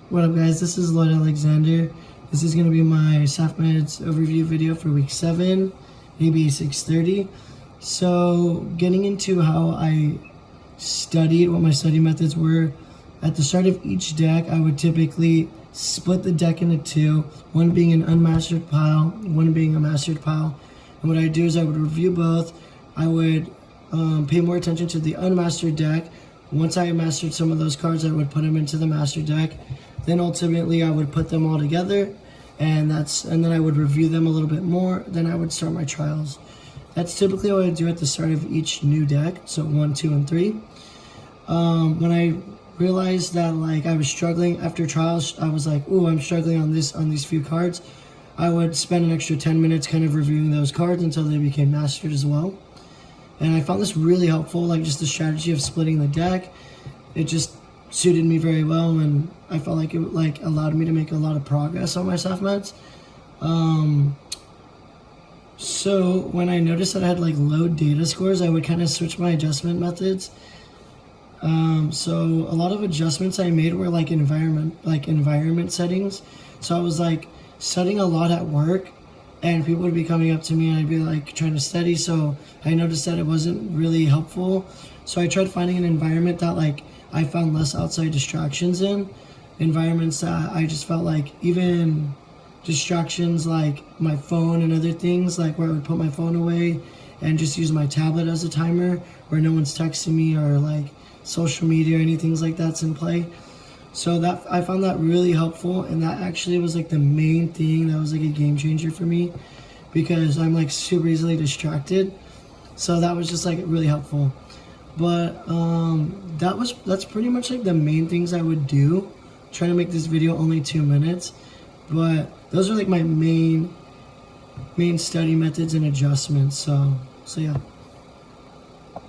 What up guys, this is Lloyd Alexander. This is going to be my SAFMEDS overview video for week 7, ABA 630. So getting into how I studied, what my study methods were, at the start of each deck I would typically split the deck into two, one being an unmastered pile, one being a mastered pile. And what I do is I would review both. I would pay more attention to the unmastered deck. Once I mastered some of those cards, I would put them into the master deck. Then ultimately I would put them all together, and then I would review them a little bit more. Then I would start my trials. That's typically what I do at the start of each new deck, so 1, 2, and 3. When I realized that I was struggling after trials, I was like, "Ooh, I'm struggling on these few cards." I would spend an extra 10 minutes kind of reviewing those cards until they became mastered as well. And I found this really helpful, just the strategy of splitting the deck. It just suited me very well, and I felt like it allowed me to make a lot of progress on my SAFMEDS. So when I noticed that I had low data scores, I would kind of switch my adjustment methods. So a lot of adjustments I made were environment settings. So I was studying a lot at work, and people would be coming up to me and I'd be trying to study. So I noticed that it wasn't really helpful. So I tried finding an environment that I found less outside distractions in. Environments that I just felt even distractions like my phone and other things, where I would put my phone away and just use my tablet as a timer, where no one's texting me or social media or anything like that's in play. So that I found that really helpful, and that actually was the main thing that was a game changer for me, because I'm super easily distracted. So that was just really helpful. But that's pretty much the main things I would do. Trying to make this video only 2 minutes, but those are my main study methods and adjustments. So yeah.